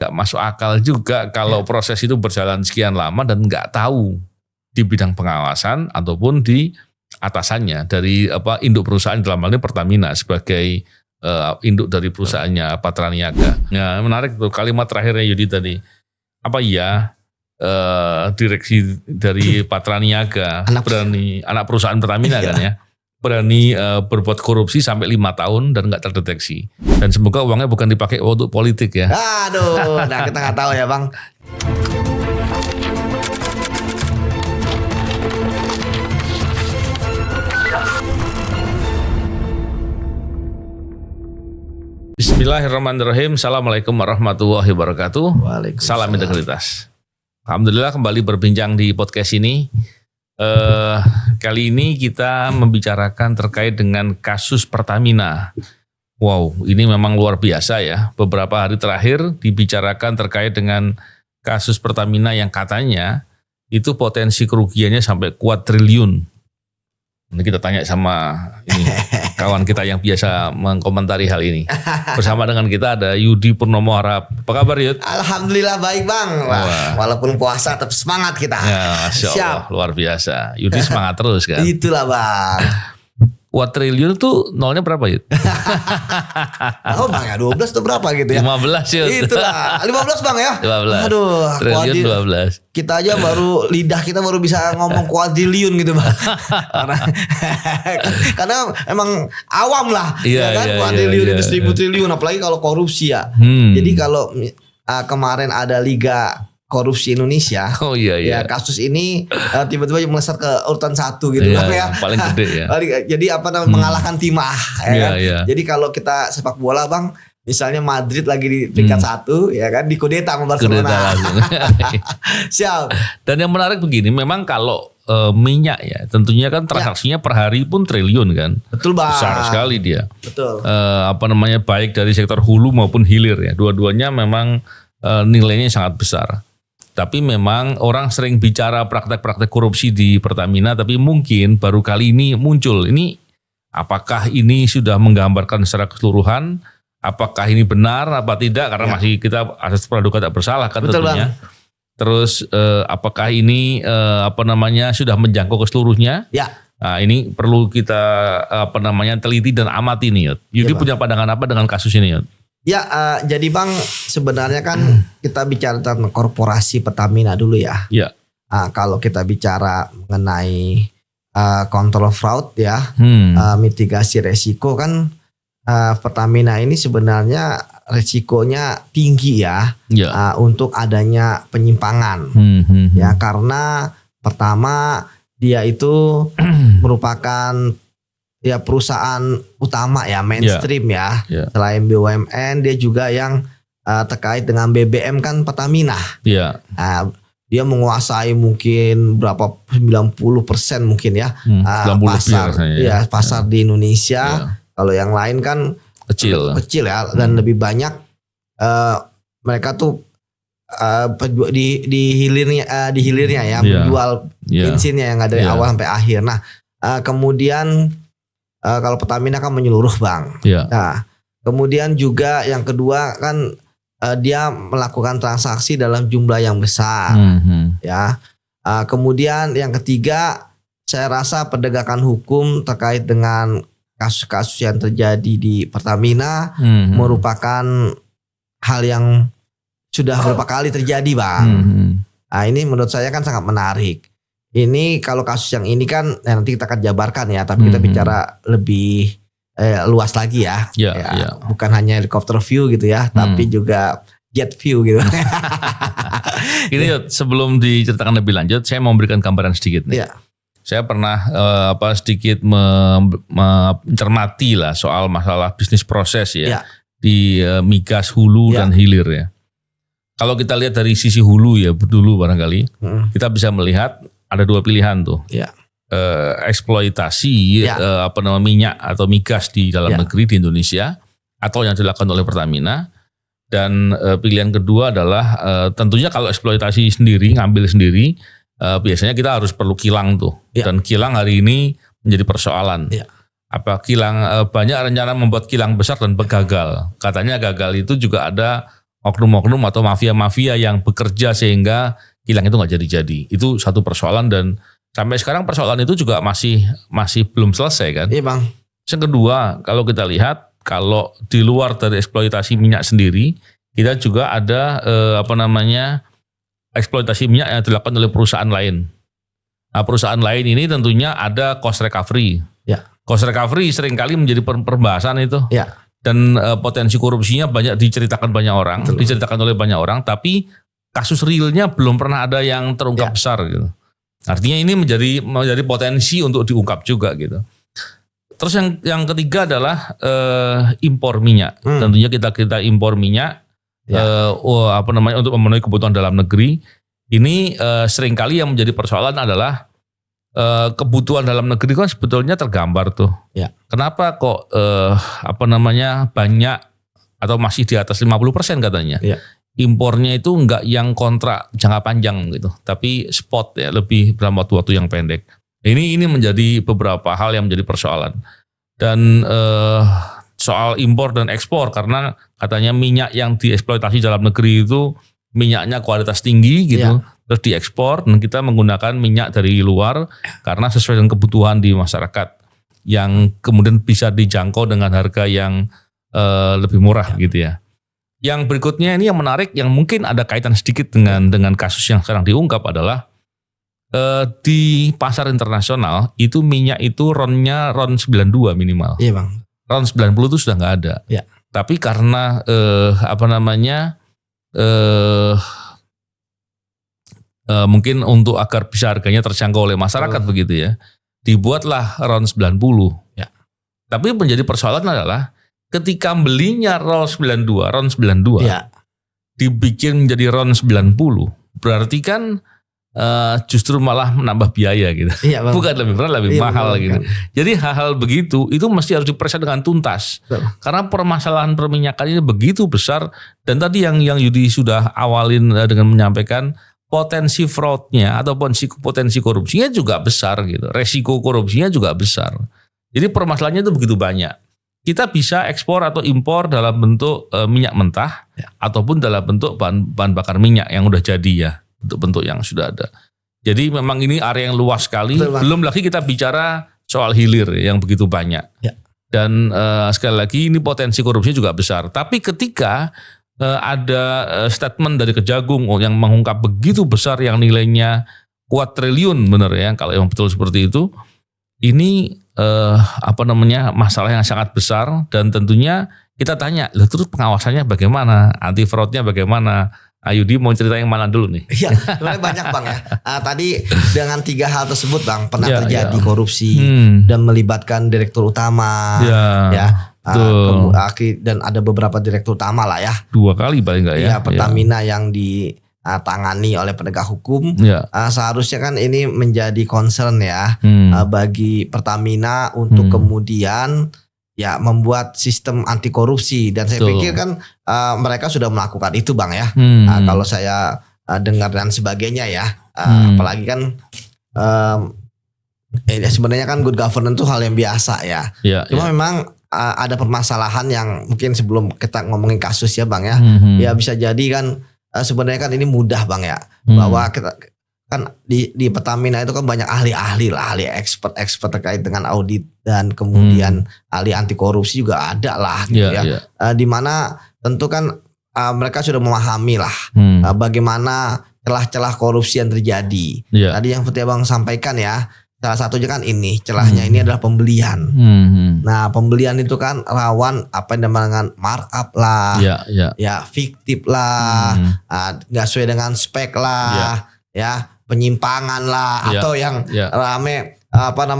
nggak masuk akal juga kalau proses itu berjalan sekian lama dan nggak tahu di bidang pengawasan ataupun di atasannya dari induk perusahaan dalam hal ini Pertamina sebagai induk dari perusahaannya Patra Niaga. Ya, menarik tuh kalimat terakhirnya Yudi tadi. Apa iya direksi dari Patra Niaga anak perusahaan Pertamina kan ya, berani berbuat korupsi sampai 5 tahun dan nggak terdeteksi. Dan semoga uangnya bukan dipakai untuk politik ya. Aduh, nah kita nggak tahu ya Bang. Bismillahirrahmanirrahim. Assalamualaikum warahmatullahi wabarakatuh. Salam integritas. Alhamdulillah kembali berbincang di podcast ini. Kali ini kita membicarakan terkait dengan kasus Pertamina. Wow, ini memang luar biasa ya. Beberapa hari terakhir dibicarakan terkait dengan kasus Pertamina yang katanya itu potensi kerugiannya sampai kuadriliun. Ini kita tanya sama kawan kita yang biasa mengkomentari hal ini. Bersama dengan kita ada Yudi Purnomo Harap. Apa kabar Yud? Alhamdulillah baik Bang. Wah, walaupun puasa tetap semangat kita. Ya, Masya Allah, luar biasa. Yudi semangat terus kan? Itulah Bang. Kuadriliun tuh nolnya berapa Yud? Oh Bang ya 12 tuh berapa gitu ya? 15 Yud. Itulah 15 Bang ya? 15. Aduh, Triliun 12. Kita aja lidah kita baru bisa ngomong kuadriliun gitu Bang. karena emang awam lah. Iya, ya kan? Iya, Kuadriliun iya, itu 1000 triliun apalagi kalau korupsi ya. Jadi kalau kemarin ada Liga Korupsi Indonesia. Oh iya. Ya kasus ini tiba-tiba melesat ke urutan 1 gitu Bang ya. Paling gede ya. Jadi mengalahkan Timah ya kan? Iya. Jadi kalau kita sepak bola Bang, misalnya Madrid lagi di peringkat 1 ya kan, dikudeta sama Barcelona. Siap. Dan yang menarik begini, memang kalau minyak ya, tentunya kan transaksinya per hari pun triliun kan. Betul Bang. Besar sekali dia. Betul. Baik dari sektor hulu maupun hilir ya. Dua-duanya memang nilainya sangat besar. Tapi memang orang sering bicara praktek-praktek korupsi di Pertamina, tapi mungkin baru kali ini muncul. Ini apakah ini sudah menggambarkan secara keseluruhan? Apakah ini benar apa tidak? Karena masih kita asas praduga tak bersalah kan. Betul, tentunya. Bang. Terus apakah ini sudah menjangkau ke seluruhnya? Ya. Nah, ini perlu kita teliti dan amati nih. Yudi punya pandangan apa dengan kasus ini? Ya, jadi Bang sebenarnya kan kita bicara tentang korporasi Pertamina dulu ya. Iya. Kalau kita bicara mengenai kontrol fraud ya, mitigasi resiko kan Pertamina ini sebenarnya resikonya tinggi ya, untuk adanya penyimpangan. Ya karena pertama dia itu merupakan ya perusahaan utama ya, mainstream ya. Selain BUMN dia juga yang terkait dengan BBM kan Pertamina. Dia menguasai mungkin berapa 90% mungkin ya, pasar di Indonesia. Kalau yang lain kan kecil ya, dan lebih banyak mereka tuh di hilirnya ya, menjual bensinnya yang ada dari awal sampai akhir. Nah kemudian kalau Pertamina kan menyeluruh Bang. Nah, kemudian juga yang kedua kan dia melakukan transaksi dalam jumlah yang besar. Ya. Kemudian yang ketiga saya rasa penegakan hukum terkait dengan kasus-kasus yang terjadi di Pertamina merupakan hal yang sudah beberapa kali terjadi Bang. Nah, ini menurut saya kan sangat menarik. Ini kalau kasus yang ini kan nanti kita akan jabarkan ya, tapi kita bicara lebih luas lagi ya. Bukan hanya helikopter view gitu ya, tapi juga jet view gitu. Ini sebelum diceritakan lebih lanjut, saya mau memberikan gambaran sedikit nih. Saya pernah sedikit mencermati lah soal masalah bisnis proses ya di migas hulu dan hilir ya. Kalau kita lihat dari sisi hulu ya dulu barangkali, kita bisa melihat ada dua pilihan tuh, eksploitasi minyak atau migas di dalam negeri di Indonesia atau yang dilakukan oleh Pertamina, dan pilihan kedua adalah tentunya kalau eksploitasi sendiri, ngambil sendiri, biasanya kita harus perlu kilang tuh, dan kilang hari ini menjadi persoalan. Apa kilang banyak rencana membuat kilang besar dan gagal. Katanya gagal itu juga ada oknum-oknum atau mafia-mafia yang bekerja sehingga kilang itu nggak jadi-jadi. Itu satu persoalan dan sampai sekarang persoalan itu juga masih belum selesai kan. Iya Bang. Yang kedua, kalau kita lihat kalau di luar dari eksploitasi minyak sendiri, kita juga ada eksploitasi minyak yang dilakukan oleh perusahaan lain. Nah, perusahaan lain ini tentunya ada cost recovery. Ya. Cost recovery seringkali menjadi pembahasan itu. Ya. Dan potensi korupsinya banyak diceritakan banyak orang, Betul. diceritakan oleh banyak orang, tapi kasus realnya belum pernah ada yang terungkap besar gitu. Artinya ini menjadi potensi untuk diungkap juga gitu. Terus yang ketiga adalah impor minyak. Tentunya kita impor minyak untuk memenuhi kebutuhan dalam negeri. Ini seringkali yang menjadi persoalan adalah kebutuhan dalam negeri kan sebetulnya tergambar tuh. Ya. Kenapa kok banyak atau masih di atas 50% katanya. Ya. Impornya itu enggak yang kontrak jangka panjang gitu, tapi spot ya, lebih dalam waktu yang pendek. Ini menjadi beberapa hal yang menjadi persoalan. Dan soal impor dan ekspor karena katanya minyak yang dieksploitasi dalam negeri itu minyaknya kualitas tinggi gitu. Ya. Terus diekspor dan kita menggunakan minyak dari luar karena sesuai dengan kebutuhan di masyarakat yang kemudian bisa dijangkau dengan harga yang lebih murah gitu ya. Yang berikutnya ini yang menarik yang mungkin ada kaitan sedikit dengan kasus yang sekarang diungkap adalah di pasar internasional itu minyak itu ron 92 minimal. Iya Bang. Ron 90 itu sudah nggak ada. Ya. Tapi karena mungkin untuk agar bisa harganya terjangkau oleh masyarakat begitu ya, dibuatlah RON 90. Ya. Tapi menjadi persoalan adalah ketika belinya RON 92 ya. dibikin menjadi RON 90, berarti kan justru malah menambah biaya gitu. Ya, bukan lebih berat, lebih mahal gitu. Kan. Jadi hal-hal begitu itu mesti harus diperiksa dengan tuntas. Betul. Karena permasalahan perminyakan ini begitu besar dan tadi yang Yudi sudah awalin dengan menyampaikan potensi fraudnya atau potensi korupsinya juga besar gitu. Resiko korupsinya juga besar. Jadi permasalahannya itu begitu banyak. Kita bisa ekspor atau impor dalam bentuk minyak mentah ataupun dalam bentuk bahan bakar minyak yang udah jadi ya. Bentuk-bentuk yang sudah ada. Jadi memang ini area yang luas sekali. Betul, belum lagi kita bicara soal hilir yang begitu banyak. Ya. Dan sekali lagi ini potensi korupsinya juga besar. Tapi ketika ada statement dari Kejagung yang mengungkap begitu besar yang nilainya kuat triliun benar ya kalau yang betul seperti itu, ini masalah yang sangat besar dan tentunya kita tanya, terus pengawasannya bagaimana, anti fraudnya bagaimana? Yudi mau cerita yang mana dulu nih? Iya, sebenarnya banyak Bang ya. Tadi dengan 3 hal tersebut Bang pernah terjadi korupsi dan melibatkan direktur utama, dan ada beberapa direktur utama lah ya. 2 kali paling enggak ya? Iya, Pertamina yang ditangani oleh penegak hukum. Seharusnya kan ini menjadi concern ya bagi Pertamina untuk kemudian ya membuat sistem anti korupsi dan saya pikir kan mereka sudah melakukan itu Bang ya. Kalau saya dengar dan sebagainya ya, apalagi kan sebenarnya kan good governance itu hal yang biasa ya. Cuma memang ada permasalahan yang mungkin sebelum kita ngomongin kasus ya Bang ya, ya bisa jadi kan sebenarnya kan ini mudah Bang ya, bahwa kita kan di Pertamina itu kan banyak ahli-ahli lah, ahli expert terkait dengan audit dan kemudian ahli anti korupsi juga ada lah gitu dimana tentu kan mereka sudah memahami lah bagaimana celah-celah korupsi yang terjadi. Tadi yang seperti Abang sampaikan ya, salah satunya kan ini celahnya ini adalah pembelian. Nah pembelian itu kan rawan apa yang namanya markup lah, ya fiktif lah, nggak sesuai dengan spek lah, ya penyimpangan lah atau yang rame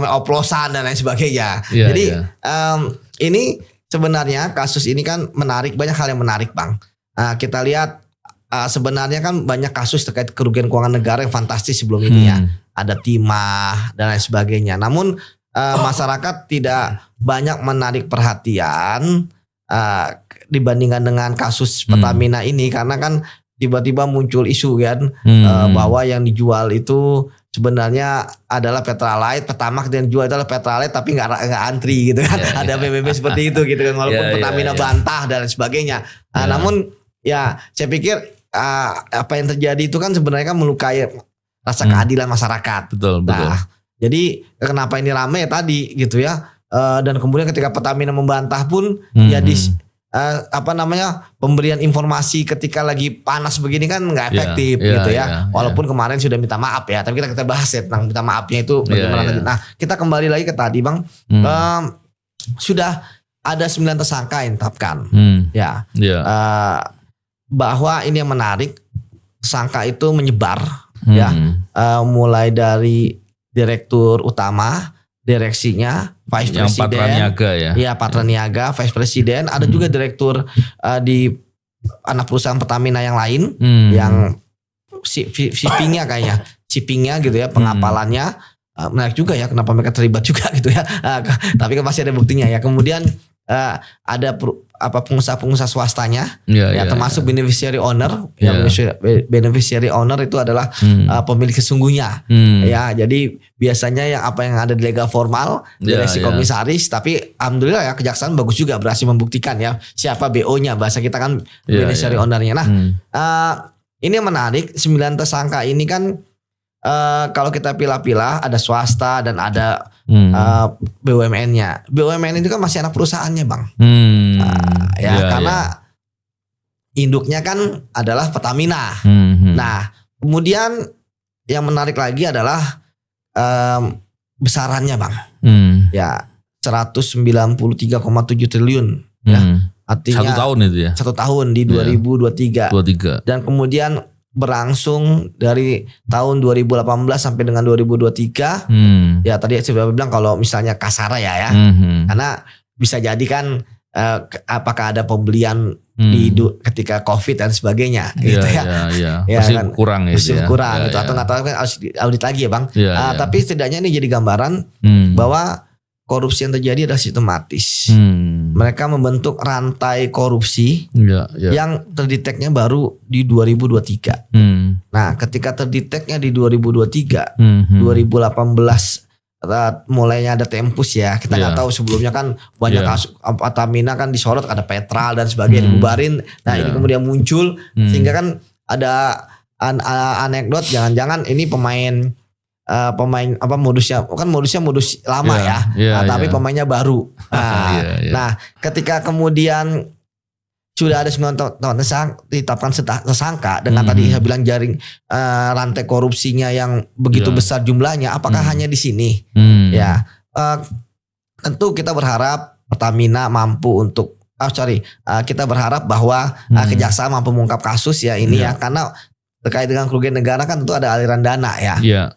oplosan dan lain sebagainya. Jadi ini sebenarnya kasus ini kan menarik, banyak hal yang menarik Bang. Kita lihat sebenarnya kan banyak kasus terkait kerugian keuangan negara yang fantastis sebelum ini ya. Ada timah dan lain sebagainya. Namun masyarakat tidak banyak menarik perhatian dibandingkan dengan kasus Pertamina ini karena kan tiba-tiba muncul isu kan bahwa yang dijual itu sebenarnya adalah Petralite, Pertamax yang dijual itu adalah Petralite tapi nggak antri gitu kan. Ada PBB seperti itu gitu kan, walaupun Pertamina bantah dan sebagainya. Namun ya saya pikir apa yang terjadi itu kan sebenarnya kan melukai rasa keadilan masyarakat. Betul. Nah, jadi kenapa ini ramai tadi gitu ya. Dan kemudian ketika Pertamina membantah pun ya pemberian informasi ketika lagi panas begini kan nggak efektif gitu ya. Walaupun kemarin sudah minta maaf ya, tapi kita bahas ya tentang minta maafnya itu bagaimana. Nah, kita kembali lagi ke tadi Bang. Sudah ada 9 tersangka yang ditetapkan. Bahwa ini yang menarik, tersangka itu menyebar mulai dari direktur utama, direksinya, vice presiden, Patraniaga Patraniaga, vice presiden, ada juga direktur di anak perusahaan Pertamina yang lain, yang shippingnya gitu ya, pengapalannya. Menarik juga ya, kenapa mereka terlibat juga gitu ya. Tapi kan masih ada buktinya ya. Kemudian ada pengusaha-pengusaha swastanya, termasuk beneficiary owner. Beneficiary owner itu adalah pemilik sesungguhnya. Jadi biasanya yang ada di legal formal direksi komisaris, tapi alhamdulillah ya kejaksaan bagus juga berhasil membuktikan ya siapa BO-nya, bahasa kita kan beneficiary owner-nya. Nah, ini yang menarik, 9 tersangka ini kan kalau kita pilah-pilah ada swasta dan ada BUMN-nya. BUMN itu kan masih anak perusahaannya Bang. Karena induknya kan adalah Pertamina. Nah, kemudian yang menarik lagi adalah besarannya Bang. 193,7 triliun. Artinya 1 tahun itu ya. 1 tahun di 2023. Dan kemudian berlangsung dari tahun 2018 sampai dengan 2023. Ya tadi saya bilang kalau misalnya kasara ya. Karena bisa jadi kan apakah ada pembelian ketika Covid dan sebagainya gitu ya. Pasti kan, kurang gitu ya. Gitu. Atau nggak tahu kan harus audit lagi ya Bang. Tapi setidaknya ini jadi gambaran bahwa korupsi yang terjadi adalah sistematis. Mereka membentuk rantai korupsi yang terdeteknya baru di 2023. Nah, ketika terdeteknya di 2023, 2018 mulainya ada tempus ya. Kita nggak tahu sebelumnya kan banyak kasus Pertamina kan disorot, ada Petral dan sebagainya dibubarin. Nah, ini kemudian muncul sehingga kan ada anekdot jangan-jangan ini pemain modusnya modus lama tapi pemainnya baru. Nah, ketika kemudian sudah ada 9 ditetapkan tersangka dengan tadi saya bilang jaring rantai korupsinya yang begitu besar jumlahnya, apakah hanya di sini? Tentu kita berharap Pertamina mampu untuk kita berharap bahwa kejaksaan mampu mengungkap kasus karena terkait dengan kerugian negara kan tentu ada aliran dana ya.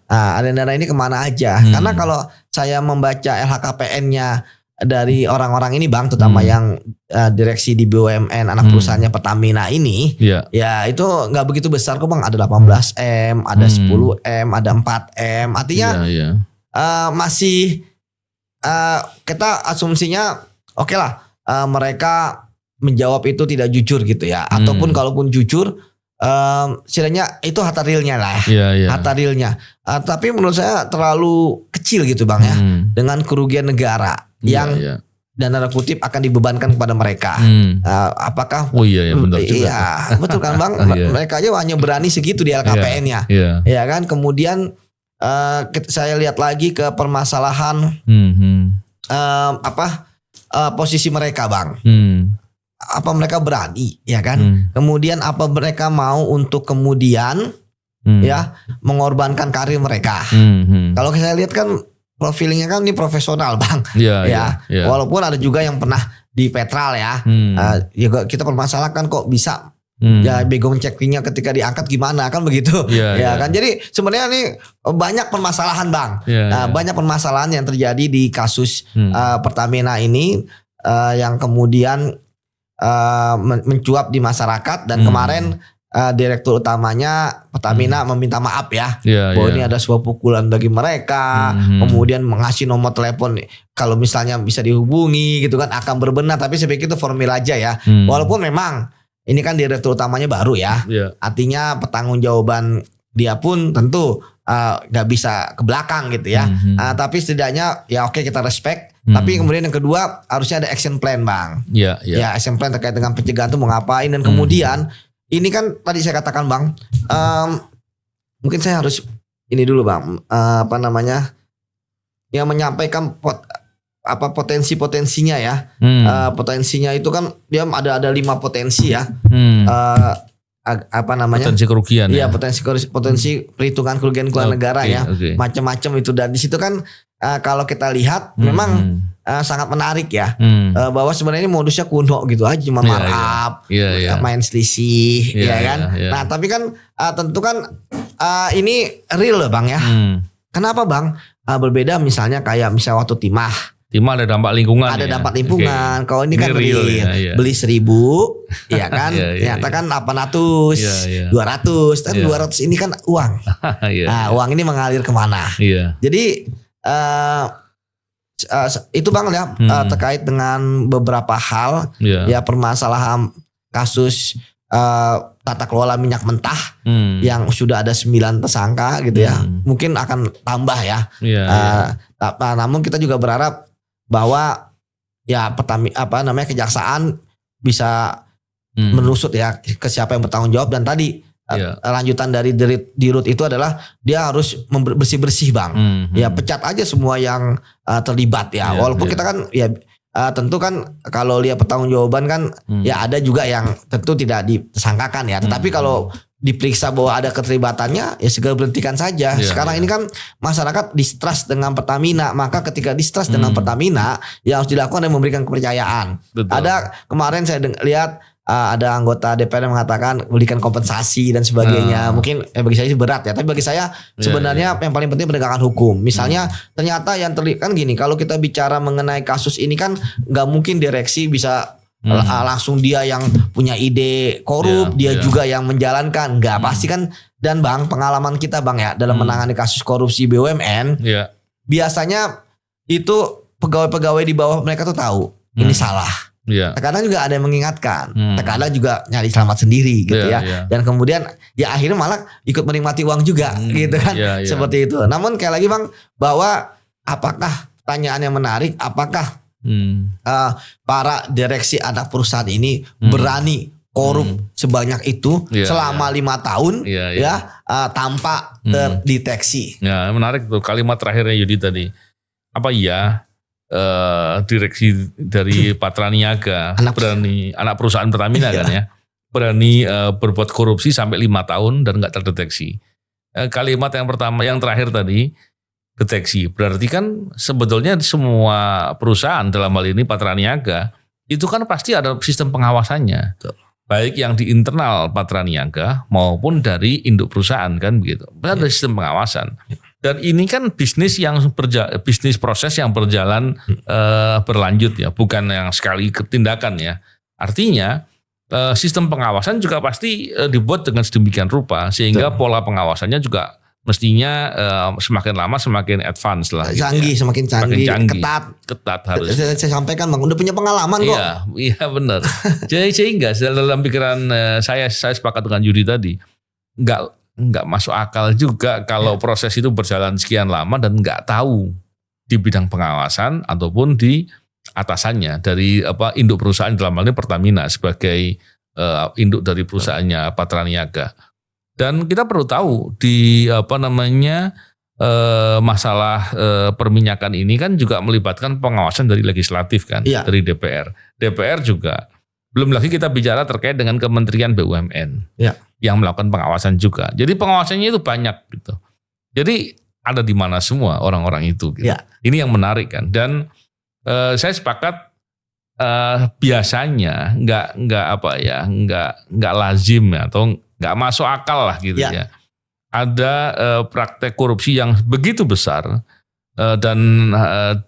Aliran dana ini kemana aja? Karena kalau saya membaca LHKPN-nya dari orang-orang ini Bang, terutama yang direksi di BUMN anak perusahaannya Pertamina ini, ya itu nggak begitu besar kok Bang. Ada 18M, ada 10M, ada 4M. Artinya masih kita asumsinya oke lah mereka menjawab itu tidak jujur gitu ya. Ataupun kalaupun jujur, setidaknya itu harta realnya lah harta realnya. Tapi menurut saya terlalu kecil gitu Bang ya, dengan kerugian negara yang dan tanda kutip akan dibebankan kepada mereka. Apakah benar juga. Betul kan Bang. Mereka aja hanya berani segitu di LKPN-nya. Ya kan. Kemudian saya lihat lagi ke permasalahan posisi mereka Bang. Apa mereka berani ya kan? Kemudian apa mereka mau untuk kemudian mengorbankan karir mereka? Kalau saya lihat kan profilnya kan ini profesional Bang. Walaupun ada juga yang pernah di Petral ya. Kita permasalahkan kok bisa background checkingnya ketika diangkat gimana kan begitu. Kan. Jadi sebenarnya ini banyak permasalahan Bang. Banyak permasalahan yang terjadi di kasus Pertamina ini yang kemudian mencuap di masyarakat dan kemarin direktur utamanya Pertamina meminta maaf bahwa ini ada sebuah pukulan bagi mereka, kemudian mengasih nomor telepon kalau misalnya bisa dihubungi gitu kan akan berbenah, tapi saya pikir itu formil aja ya. Walaupun memang ini kan direktur utamanya baru artinya pertanggungjawaban dia pun tentu nggak bisa ke belakang gitu ya. Tapi setidaknya ya oke kita respect Tapi kemudian yang kedua harusnya ada action plan Bang. Ya, action plan terkait dengan pencegahan itu mau ngapain. Dan kemudian ini kan tadi saya katakan Bang, mungkin saya harus ini dulu Bang, yang menyampaikan potensi-potensinya ya. Potensinya itu kan dia ada 5 potensi ya. Potensi kerugian. Iya, potensi perhitungan kerugian keuangan negara ya. Macam-macam itu, dan di situ kan kalau kita lihat memang sangat menarik ya. Bahwa sebenarnya modusnya kuno gitu aja, cuma markup, main selisih, kan. Nah, tapi kan tentu kan ini real Bang ya. Kenapa Bang? Berbeda misalnya waktu timah ada dampak lingkungan. Ada dampak lingkungan. Kalau ini kan beli 1.000, ya kan? Ternyata kan 800, 200, dan 200 ini kan uang. Uang ini mengalir kemana? Jadi itu Bang ya, terkait dengan beberapa hal, ya permasalahan kasus tata kelola minyak mentah yang sudah ada 9 tersangka gitu ya. Mungkin akan tambah ya. Namun kita juga berharap bahwa ya kejaksaan bisa menusut ya ke siapa yang bertanggung jawab. Dan tadi lanjutan dari dirut itu adalah dia harus bersih-bersih Bang. Ya pecat aja semua yang terlibat ya. Walaupun kita kan ya tentu kan kalau lihat pertanggungjawaban kan ya ada juga yang tentu tidak disangkakan ya. Tetapi kalau diperiksa bahwa ada keterlibatannya ya segera berhentikan saja. Sekarang ini kan masyarakat distrust dengan Pertamina, maka ketika distrust dengan Pertamina yang harus dilakukan adalah memberikan kepercayaan. Ada kemarin saya lihat ada anggota DPR yang mengatakan berikan kompensasi dan sebagainya. Mungkin bagi saya sih berat ya, tapi bagi saya sebenarnya yang paling penting penegakan hukum. Misalnya ternyata yang terlibat kan gini, kalau kita bicara mengenai kasus ini kan nggak mungkin direksi bisa langsung dia yang punya ide korup, dia juga yang menjalankan. Nggak pasti kan. Dan Bang, pengalaman kita Bang ya dalam menangani kasus korupsi BUMN, biasanya itu pegawai-pegawai di bawah mereka tuh tahu ini salah. Terkadang juga ada yang mengingatkan, terkadang juga nyari selamat sendiri gitu ya. Dan kemudian ya akhirnya malah ikut menikmati uang juga gitu kan. Seperti itu. Namun kayak lagi Bang, bahwa apakah pertanyaan yang menarik, apakah para direksi anak perusahaan ini berani korup sebanyak itu selama 5 tahun tanpa terdeteksi. Ya, menarik tuh kalimat terakhirnya Yudi tadi. Apa iya direksi dari Patra Niaga anak perusahaan Pertamina kan ya, berani berbuat korupsi sampai 5 tahun dan nggak terdeteksi. Kalimat yang pertama, yang terakhir tadi, deteksi. Berarti kan sebetulnya semua perusahaan dalam hal ini Patra Niaga itu kan pasti ada sistem pengawasannya. Baik yang di internal Patra Niaga maupun dari induk perusahaan kan begitu. Ada sistem pengawasan. Dan ini kan bisnis proses yang berjalan berlanjut ya, bukan yang sekali tindakan ya. Artinya sistem pengawasan juga pasti dibuat dengan sedemikian rupa sehingga pola pengawasannya juga mestinya semakin lama semakin advance lah. Canggih, gitu ya. Semakin canggih, ketat harus. Saya sampaikan Bang, udah punya pengalaman kok. Iya benar. Jadi sehingga dalam pikiran saya sepakat dengan Yudi tadi, nggak masuk akal juga kalau proses itu berjalan sekian lama dan nggak tahu di bidang pengawasan ataupun di atasannya dari induk perusahaan dalam hal ini Pertamina sebagai induk dari perusahaannya Patra Niaga. Dan kita perlu tahu di masalah perminyakan ini kan juga melibatkan pengawasan dari legislatif kan, dari DPR. DPR juga. Belum lagi kita bicara terkait dengan Kementerian BUMN yang melakukan pengawasan juga. Jadi pengawasannya itu banyak gitu. Jadi ada di mana semua orang-orang itu gitu. Ini yang menarik kan. Dan saya sepakat biasanya nggak lazim ya, atau nggak masuk akal lah gitu ya. Ada praktek korupsi yang begitu besar dan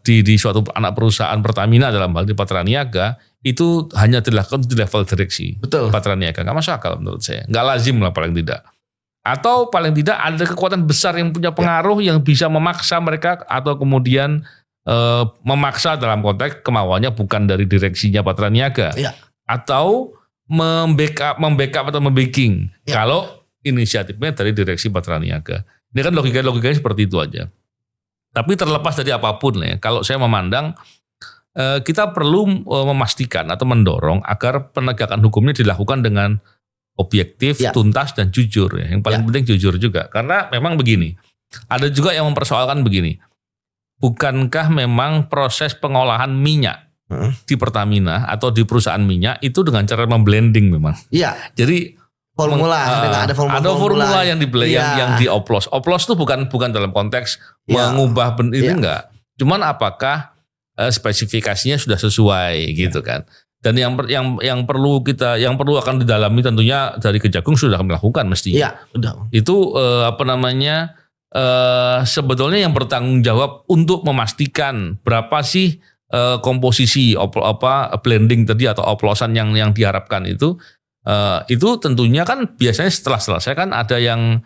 di suatu anak perusahaan Pertamina dalam hal ini Patra Niaga itu hanya dilakukan di level direksi. Betul. Patra Niaga nggak masuk akal menurut saya. Nggak lazim lah paling tidak. Atau paling tidak ada kekuatan besar yang punya pengaruh yang bisa memaksa mereka atau kemudian memaksa dalam konteks kemauannya bukan dari direksinya Patra Niaga. Atau membackup atau membacking kalau inisiatifnya dari direksi Patra Niaga. Ini kan logikanya seperti itu aja. Tapi terlepas dari apapun ya, kalau saya memandang kita perlu memastikan atau mendorong agar penegakan hukumnya dilakukan dengan objektif, tuntas dan jujur ya. Yang paling penting jujur juga. Karena memang begini, ada juga yang mempersoalkan begini. Bukankah memang proses pengolahan minyak di Pertamina atau di perusahaan minyak itu dengan cara memblending memang? Iya. Jadi ada formula yang yang dioplos. Oplos itu bukan dalam konteks mengubah itu enggak. Cuman apakah spesifikasinya sudah sesuai gitu kan? Dan yang perlu akan didalami tentunya dari Kejagung sudah melakukan mestinya. Iya, udah. Itu sebetulnya yang bertanggung jawab untuk memastikan berapa sih komposisi blending tadi atau oplosan yang diharapkan itu tentunya kan biasanya setelah selesai kan ada yang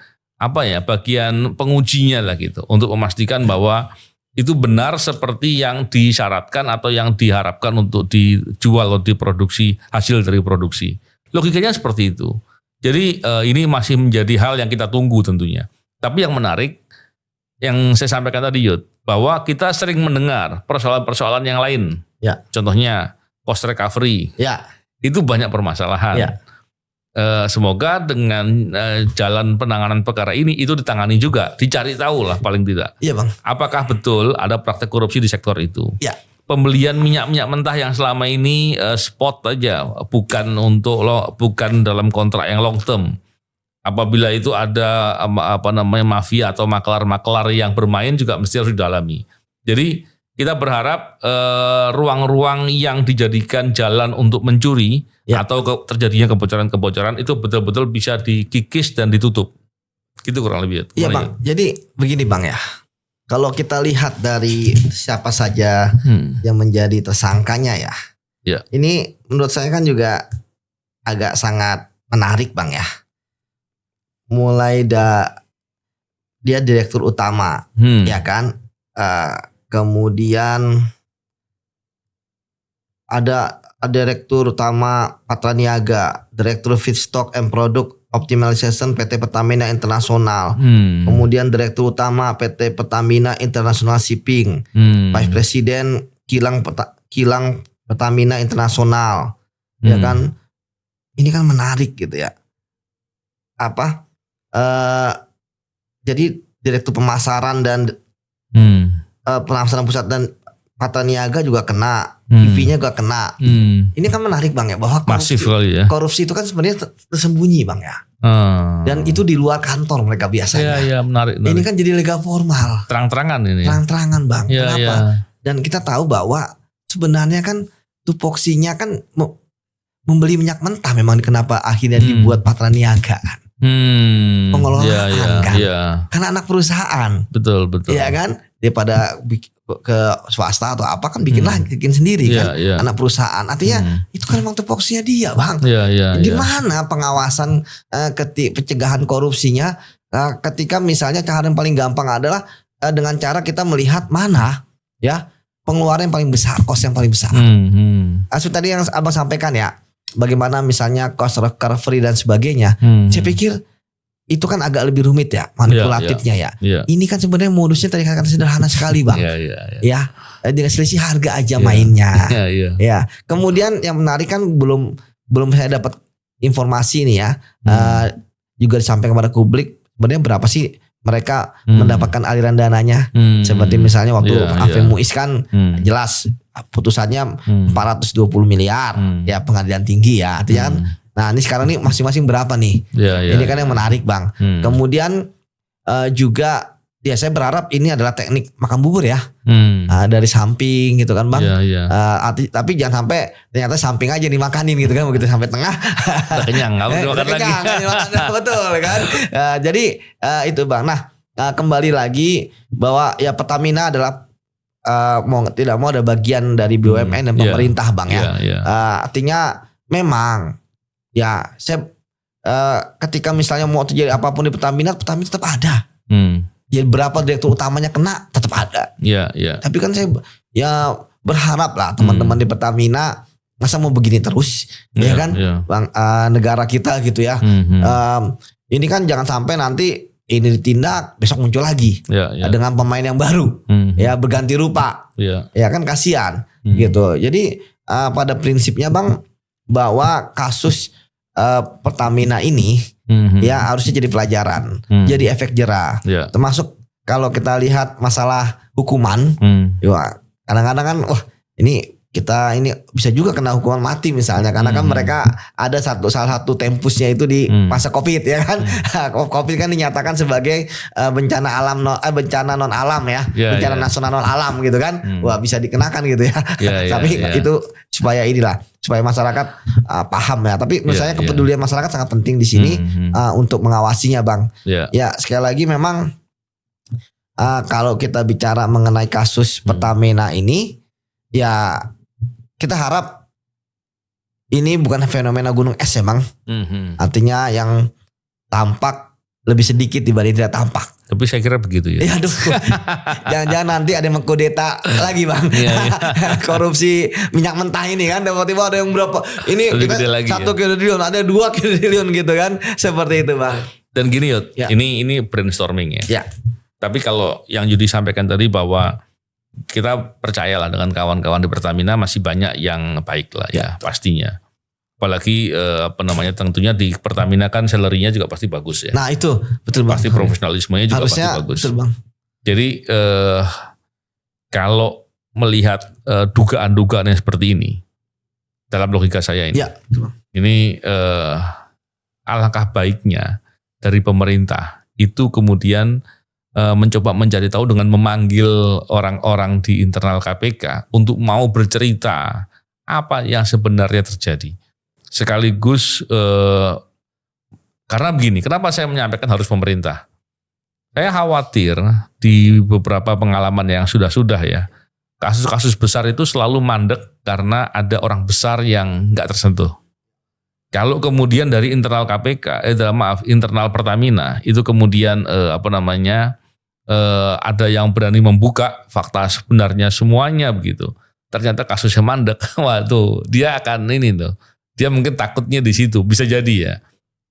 bagian pengujinya lah gitu untuk memastikan bahwa itu benar seperti yang disyaratkan atau yang diharapkan untuk dijual atau diproduksi hasil dari produksi. Logikanya seperti itu. Jadi ini masih menjadi hal yang kita tunggu tentunya. Tapi yang menarik yang saya sampaikan tadi Yud, bahwa kita sering mendengar persoalan-persoalan yang lain. Ya. Contohnya cost recovery. Ya. Itu banyak permasalahan. Ya. Semoga dengan jalan penanganan perkara ini itu ditangani juga, dicari tahu lah paling tidak. Iya Bang. Apakah betul ada praktek korupsi di sektor itu? Ya. Pembelian minyak mentah yang selama ini spot aja, bukan dalam kontrak yang long term. Apabila itu ada mafia atau maklar-maklar yang bermain juga mesti harus didalami. Jadi kita berharap ruang-ruang yang dijadikan jalan untuk mencuri atau terjadinya kebocoran-kebocoran itu betul-betul bisa dikikis dan ditutup. Gitu kurang lebih. Iya Bang. Jadi begini Bang ya. Kalau kita lihat dari siapa saja yang menjadi tersangkanya ya. Ini menurut saya kan juga agak sangat menarik Bang ya. Mulai dia direktur utama, ya kan. Kemudian ada direktur utama Patraniaga, direktur Feedstock and Product Optimization PT Pertamina International, kemudian direktur utama PT Pertamina International Shipping, Vice President Kilang Pertamina International, ya kan. Ini kan menarik gitu ya. Jadi direktur pemasaran dan pemasaran pusat dan Patraniaga juga kena, PV-nya juga kena. Ini kan menarik Bang ya, bahwa korupsi itu kan sebenarnya tersembunyi Bang ya. Dan itu di luar kantor mereka biasanya. Iya, menarik. Ini kan jadi legal formal. Terang-terangan ini. Terang-terangan Bang. Ya, kenapa? Ya. Dan kita tahu bahwa sebenarnya kan tupoksinya kan membeli minyak mentah, memang kenapa akhirnya dibuat Patraniaga kan. Pengelolaan kan. Karena anak perusahaan. Betul. Iya kan? Daripada ke swasta atau apa kan bikin sendiri kan. Anak perusahaan. Artinya itu kan memang tupoksinya dia Bang. Di mana pengawasan pencegahan korupsinya ketika misalnya cara yang paling gampang adalah dengan cara kita melihat mana ya pengeluaran yang paling besar, cost yang paling besar. Tadi yang Abang sampaikan ya. Bagaimana misalnya cost recovery dan sebagainya. Saya pikir itu kan agak lebih rumit ya manipulatifnya ya. Ini kan sebenarnya modusnya tadi kata sederhana sekali Bang. Ya, dengan selisih harga aja mainnya. Ya. Kemudian yang menarik kan belum saya dapat informasi nih ya. Juga disampaikan kepada publik sebenarnya berapa sih mereka mendapatkan aliran dananya. Seperti misalnya waktu Afem Muiz kan jelas putusannya 420 miliar ya pengadilan tinggi ya. Artinya kan nah ini sekarang nih masing-masing berapa nih. Ini kan yang menarik Bang. Kemudian juga ya saya berharap ini adalah teknik makan bubur ya. Dari samping gitu kan Bang. Tapi jangan sampai ternyata samping aja dimakanin gitu kan. Begitu sampai tengah udah kenyang gak mau makan lagi. Betul kan. Jadi itu Bang. Nah kembali lagi bahwa ya Pertamina adalah mau tidak mau ada bagian dari BUMN dan pemerintah Bang ya. Artinya memang ya saya ketika misalnya mau terjadi apapun di Pertamina tetap ada. Ya berapa direktur utamanya kena tetap ada. Tapi kan saya ya berharap lah teman-teman di Pertamina masa mau begini terus kan Bang, negara kita gitu ya. Ini kan jangan sampai nanti ini ditindak, besok muncul lagi dengan pemain yang baru, ya berganti rupa, ya kan kasihan, gitu. Jadi pada prinsipnya Bang, bahwa kasus Pertamina ini ya harusnya jadi pelajaran, jadi efek jera, termasuk kalau kita lihat masalah hukuman, ya kadang-kadang kan, wah ini kita ini bisa juga kena hukuman mati misalnya, karena kan mereka ada salah satu tempusnya itu di masa COVID ya kan. COVID kan dinyatakan sebagai bencana bencana non alam ya, bencana nasional non alam gitu kan. Wah bisa dikenakan gitu ya. Tapi itu supaya masyarakat paham ya. Tapi menurut saya kepedulian masyarakat sangat penting di sini untuk mengawasinya Bang. Ya sekali lagi memang kalau kita bicara mengenai kasus Pertamina ini, ya kita harap ini bukan fenomena gunung es emang. Artinya yang tampak lebih sedikit dibanding tidak tampak. Tapi saya kira begitu ya. Ya aduh. Jangan-jangan nanti ada yang mengkudeta lagi Bang. Korupsi minyak mentah ini kan. Tiba-tiba ada yang berapa. Ini kita 1 kilodrillion, ada 2 kilodrillion gitu kan. Seperti itu Bang. Dan gini Yot, ini brainstorming ya. Tapi kalau yang Yudi sampaikan tadi bahwa kita percayalah dengan kawan-kawan di Pertamina masih banyak yang baik lah ya pastinya. Apalagi tentunya di Pertamina kan salary-nya juga pasti bagus ya. Nah itu betul Bang. Pasti profesionalismenya juga harusnya pasti bagus. Betul Bang. Jadi kalau melihat dugaan-dugaan yang seperti ini dalam logika saya ini, betul Bang. Ini alangkah baiknya dari pemerintah itu kemudian mencoba mencari tahu dengan memanggil orang-orang di internal KPK untuk mau bercerita apa yang sebenarnya terjadi. Sekaligus karena begini, kenapa saya menyampaikan harus pemerintah? Saya khawatir di beberapa pengalaman yang sudah-sudah ya, kasus-kasus besar itu selalu mandek karena ada orang besar yang nggak tersentuh. Kalau kemudian dari internal KPK, internal Pertamina itu kemudian ada yang berani membuka fakta sebenarnya semuanya begitu. Ternyata kasusnya mandek, waduh dia akan ini tuh, dia mungkin takutnya di situ bisa jadi ya.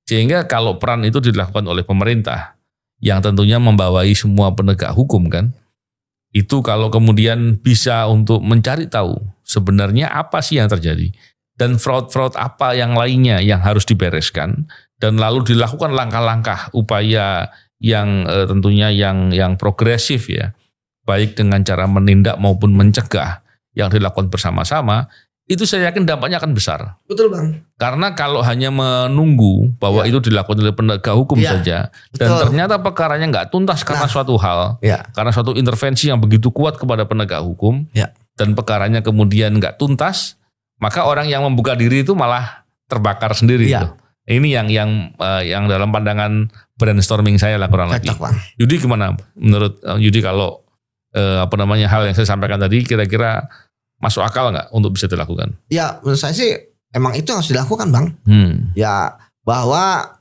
Sehingga kalau peran itu dilakukan oleh pemerintah, yang tentunya membawai semua penegak hukum kan, itu kalau kemudian bisa untuk mencari tahu sebenarnya apa sih yang terjadi. Dan fraud-fraud apa yang lainnya yang harus dibereskan dan lalu dilakukan langkah-langkah upaya yang tentunya yang progresif ya, baik dengan cara menindak maupun mencegah yang dilakukan bersama-sama, itu saya yakin dampaknya akan besar. Betul Bang. Karena kalau hanya menunggu bahwa itu dilakukan oleh penegak hukum saja, dan ternyata perkaranya nggak tuntas karena suatu hal, karena suatu intervensi yang begitu kuat kepada penegak hukum, dan perkaranya kemudian nggak tuntas, maka orang yang membuka diri itu malah terbakar sendiri. Ini yang dalam pandangan brainstorming saya lah kurang lebih. Yudi gimana? Menurut Yudi kalau hal yang saya sampaikan tadi kira-kira masuk akal nggak untuk bisa dilakukan? Ya menurut saya sih emang itu yang harus dilakukan Bang. Ya bahwa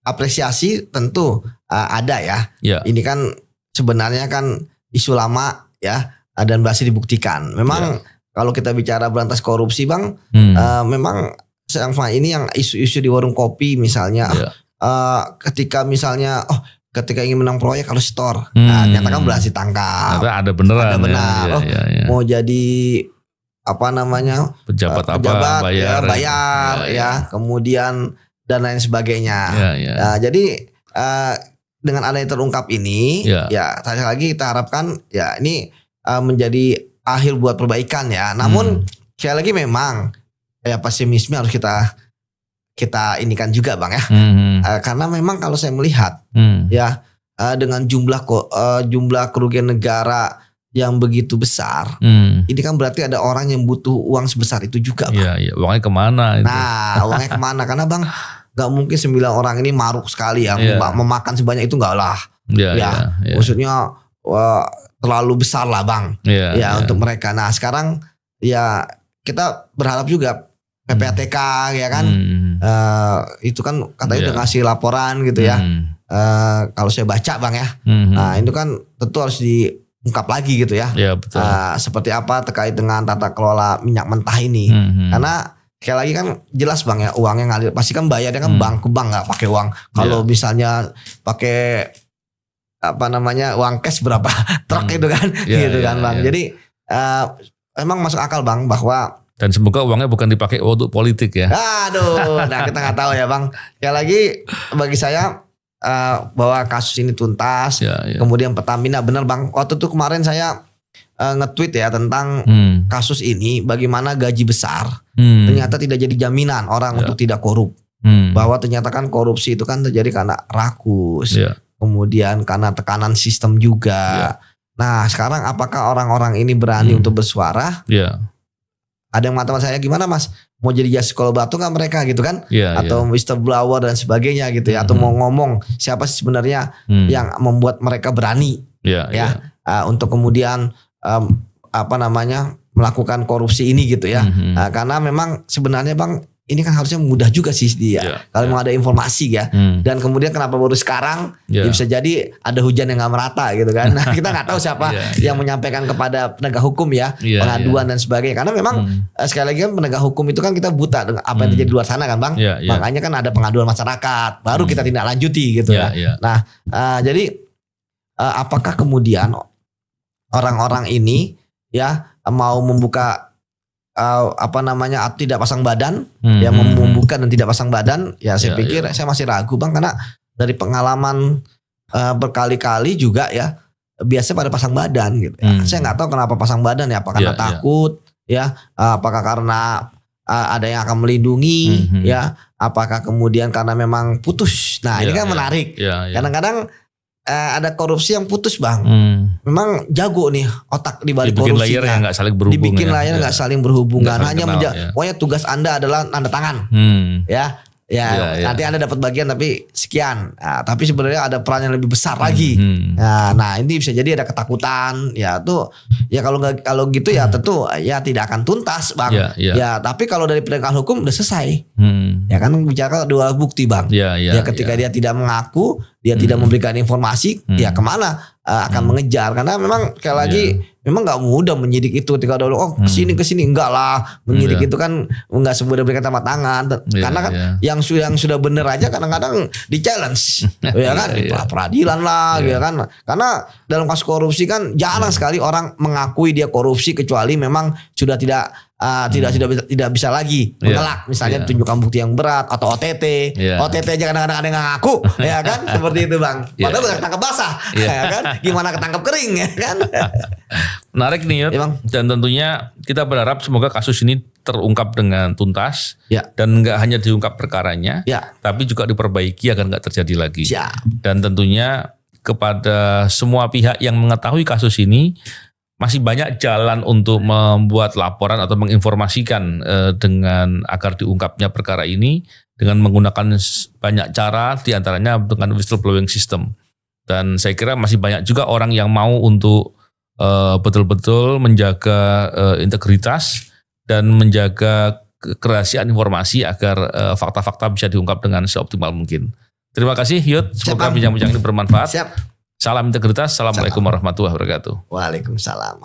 apresiasi tentu ada ya. Ini kan sebenarnya kan isu lama ya dan masih dibuktikan. Memang kalau kita bicara berantas korupsi Bang, memang selama ini yang isu-isu di warung kopi misalnya, ketika misalnya ketika ingin menang proyek harus store, ternyata kan berhasil tangkap. Ada beneran. Ada benar. Mau jadi pejabat bayar ya, kemudian dan lain sebagainya. Jadi dengan adanya terungkap ini, sekali lagi kita harapkan ya ini menjadi akhir buat perbaikan ya. Namun sekali lagi memang pesimisme harus kita inikan juga Bang ya. Karena memang kalau saya melihat dengan jumlah kerugian negara yang begitu besar, ini kan berarti ada orang yang butuh uang sebesar itu juga Bang. Uangnya kemana itu? Nah uangnya kemana? Karena Bang gak mungkin 9 orang ini maruk sekali ya, memakan sebanyak itu enggak lah. Maksudnya terlalu besar lah Bang untuk mereka. Nah sekarang ya kita berharap juga PPATK ya kan, itu kan katanya udah ngasih laporan gitu ya. Kalau saya baca Bang ya, nah itu kan tentu harus diungkap lagi gitu ya. Betul. Seperti apa terkait dengan tata kelola minyak mentah ini. Karena sekali lagi kan jelas Bang ya, uangnya ngalir pasti kan bayarnya kan bank ke bank, nggak pakai uang. Kalau misalnya pakai uang cash berapa truk itu kan, gitu kan Bang. Jadi emang masuk akal Bang bahwa dan semoga uangnya bukan dipakai untuk politik ya. Aduh, nah kita nggak tahu ya Bang. Sekali lagi bagi saya bahwa kasus ini tuntas. Kemudian Pertamina benar Bang. Waktu itu kemarin saya nge-tweet ya tentang kasus ini, bagaimana gaji besar ternyata tidak jadi jaminan orang untuk tidak korup. Bahwa ternyata kan korupsi itu kan terjadi karena rakus. Kemudian karena tekanan sistem juga. Nah sekarang apakah orang-orang ini berani untuk bersuara? Ada yang mengatakan saya gimana Mas, mau jadi justice collaborator nggak mereka gitu kan, atau whistleblower dan sebagainya gitu ya, atau mau ngomong siapa sih sebenarnya yang membuat mereka berani untuk kemudian melakukan korupsi ini gitu ya. Karena memang sebenarnya Bang ini kan harusnya mudah juga sih dia kalau mau ada informasi ya. Dan kemudian kenapa baru sekarang? Ya bisa jadi ada hujan yang nggak merata gitu kan. Nah, kita nggak tahu siapa yang menyampaikan kepada penegak hukum pengaduan dan sebagainya. Karena memang sekali lagi kan penegak hukum itu kan kita buta dengan apa yang terjadi di luar sana kan Bang. Makanya kan ada pengaduan masyarakat, baru kita tindak lanjuti gitu ya. Nah, jadi apakah kemudian orang-orang ini mau membuka tidak pasang badan, yang membuka dan tidak pasang badan, saya pikir saya masih ragu Bang, karena dari pengalaman berkali-kali juga biasanya pada pasang badan gitu. Saya nggak tahu kenapa pasang badan ya, apakah karena takut apakah karena ada yang akan melindungi apakah kemudian karena memang putus. Nah ini kan menarik. Kadang-kadang ada korupsi yang putus Bang. Memang jago nih otak di balik korupsinya. Dibikin layar yang nggak saling berhubungan. Dibikin layar nggak saling berhubungan. Hanya pokoknya tugas Anda adalah tanda tangan. Nanti Anda dapat bagian tapi sekian. Nah, tapi sebenarnya ada peran yang lebih besar lagi. Nah ini bisa jadi ada ketakutan. Kalau gitu tentu tidak akan tuntas Bang. Tapi kalau dari penegakan hukum udah selesai. Ya kan bicara dua bukti Bang. Ketika dia tidak mengaku, dia tidak memberikan informasi, kemana akan mengejar. Karena memang sekali lagi memang nggak mudah menyidik itu. Ketika dulu kesini enggak lah, menyidik itu kan nggak semudah berikan tanda tangan. Karena kan yang sudah bener aja kadang-kadang di challenge, kan di peradilan lah, kan. Karena dalam kasus korupsi kan jarang sekali orang mengakui dia korupsi kecuali memang sudah tidak bisa lagi mengelak, misalnya tunjukkan bukti yang berat atau OTT. OTT aja kadang-kadang ada yang ngaku, ya kan, seperti itu Bang. Padahal udah ketangkep basah, ya kan. Gimana ketangkep kering, ya kan. Menarik nih Yud. Dan tentunya kita berharap semoga kasus ini terungkap dengan tuntas dan nggak hanya diungkap perkaranya, tapi juga diperbaiki agar nggak terjadi lagi. Dan tentunya kepada semua pihak yang mengetahui kasus ini, masih banyak jalan untuk membuat laporan atau menginformasikan dengan agar diungkapnya perkara ini dengan menggunakan banyak cara, diantaranya dengan whistleblowing system. Dan saya kira masih banyak juga orang yang mau untuk betul-betul menjaga integritas dan menjaga kerahasiaan informasi agar fakta-fakta bisa diungkap dengan seoptimal mungkin. Terima kasih Yud, semoga bincang-bincang ini bermanfaat. Salam integritas, assalamualaikum warahmatullahi wabarakatuh. Waalaikumsalam.